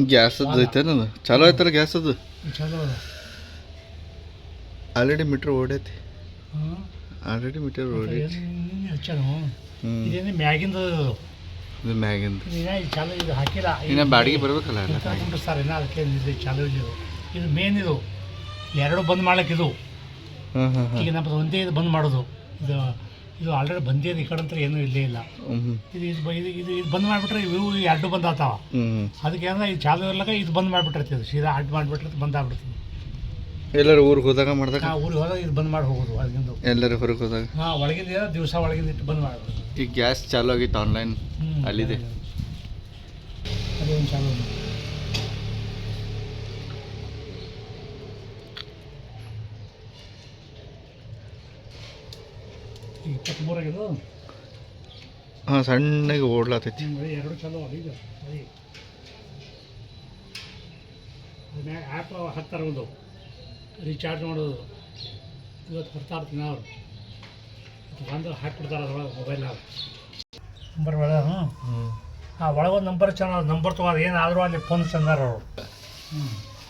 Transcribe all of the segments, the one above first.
ಗ್ಯಾಸದ್ದು ಐತೇನದು ಚಾಲೋ ಐತಲ್ಲ ಗ್ಯಾಸದ್ದು ಚಲೋ ಅದ ಆಲ್ರೆಡಿ ಮೀಟ್ರ್ ಓಡೈತಿ ಆಲ್ರೆಡಿ ಮೀಟರ್ ಓಡೈತಿ ಹಚ್ಚಾನು ಇದೇನು ಮ್ಯಾಗಿಂದ ಇದು ಮ್ಯಾಗಿಂದ ಚಾಲೋ ಇದು ಹಾಕಿಲ್ಲ ಇನ್ನು ಬಾಡಿಗೆ ಬರಬೇಕಲ್ಲ ಸರ್ ಇನ್ನೂ ಅದಕ್ಕೆ ಇದು ಚಾಲೋ ಇದು ಮೇನ್ ಇದು ಎರಡು ಬಂದ್ ಮಾಡ್ಲಿಕ್ಕೆ ಇದು ಹಾಂ ಹಾಂ ಹಾಂ ಈಗ ನಮ್ಮದು ಒಂದೇ ಇದು ಬಂದ್ ಮಾಡೋದು ಇದು ಇದು ಆಲ್ರೆಡಿ ಬಂದಿದೆ ಈ ಕಡೆ ಅಂತ ಏನೂ ಇಲ್ಲೇ ಇಲ್ಲ ಇದು ಇದು ಬಂದ್ ಮಾಡಿಬಿಟ್ರೆ ಇವು ಎರಡು ಬಂದ್ ಆಗ್ತಾವ ಅದಕ್ಕೆ ಏನಂದ್ರೆ ಇದು ಚಾಲು ಇರ್ಲಾಗ ಇದು ಬಂದ್ ಮಾಡಿಬಿಟ್ಟಿರ್ತೀವಿ ಸೀದಾ ಅಡ್ಡು ಮಾಡಿಬಿಟ್ರೆ ಬಂದ್ ಆಗ್ಬಿಡ್ತೀವಿ ಎಲ್ಲರೂ ಊರಿಗೆ ಹೋದಾಗ ಮಾಡಿದಾಗ ಊರಿಗೆ ಹೋದಾಗ ಇದು ಬಂದ್ ಮಾಡಿ ಹೋಗೋದು ಹೊರಗಿಂದು ಎಲ್ಲರೂ ಹೊರಗೆ ಹೋದಾಗ ಹಾಂ ಒಳಗಿಂದ ದಿವಸ ಒಳಗಿಂದ ಇಟ್ಟು ಬಂದ್ ಮಾಡ್ಬಿಡೋದು ಈಗ ಗ್ಯಾಸ್ ಚಾಲು ಆಗಿತ್ತು ಆನ್ಲೈನ್ ಅಲ್ಲಿದೆ ಅದೇನು ಚಾಲು ಈಗ 23 ಆಗಿದ್ದು ಹಾಂ ಸಣ್ಣಗೆ ಓಡ್ಲಾತೈತಿ ಎರಡು ಚಾಲು ಈಗ ಆ್ಯಪ್ ಹಾಕ್ತಾರೆ ಒಂದು ರೀಚಾರ್ಜ್ ಮಾಡೋದು ಇವತ್ತು ಬರ್ತಾ ಇರ್ತೀನಿ ಅವರು ಬಂದು ಹಾಕಿಬಿಡ್ತಾರೆ ಅದ್ರೊಳಗೆ ಮೊಬೈಲ್ನಾಗ ನಂಬರ್ ಒಳಗೆ ಒಳಗೆ ಒಂದು ನಂಬರ್ ಚೆನ್ನಾಗಿ ನಂಬರ್ ತೊಗೊಂಡು ಏನಾದರೂ ಅಲ್ಲಿ ಫೋನ್ ಚಂದಾರ ಅವರು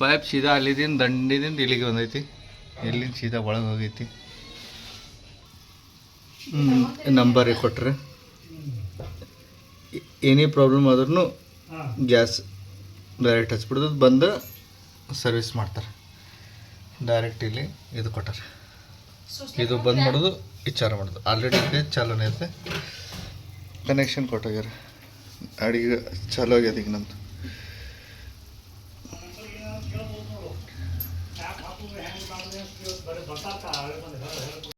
ಪೈಪ್ ಸೀದಾ ಅಲ್ಲಿದಿಂದ ದಂಡಿದಿಂದ ಇಲ್ಲಿಗೆ ಬಂದೈತಿ ಇಲ್ಲಿಂದ ಸೀದಾ ಒಳಗೆ ಹೋಗೈತಿ ನಂಬರಿಗೆ ಕೊಟ್ಟರೆ ಏನೇ ಪ್ರಾಬ್ಲಮ್ ಆದ್ರೂ ಗ್ಯಾಸ್ ಡೈರೆಕ್ಟ್ ಹಚ್ಬಿಡ್ದು ಬಂದು ಸರ್ವಿಸ್ ಮಾಡ್ತಾರೆ ಡೈರೆಕ್ಟ್ ಇಲ್ಲಿ ಇದು ಕೊಟ್ಟಾರೆ ಇದು ಬಂದ್ ಮಾಡೋದು ವಿಚಾರ ಮಾಡೋದು ಆಲ್ರೆಡಿ ಇದೆ ಚಾಲೂನೇ ಐತೆ ಕನೆಕ್ಷನ್ ಕೊಟ್ಟೋಗ್ಯಾರ ಅಡಿಗೆ ಚಾಲೂ ಆಗ್ಯದ ಈಗ ನಮ್ಮದು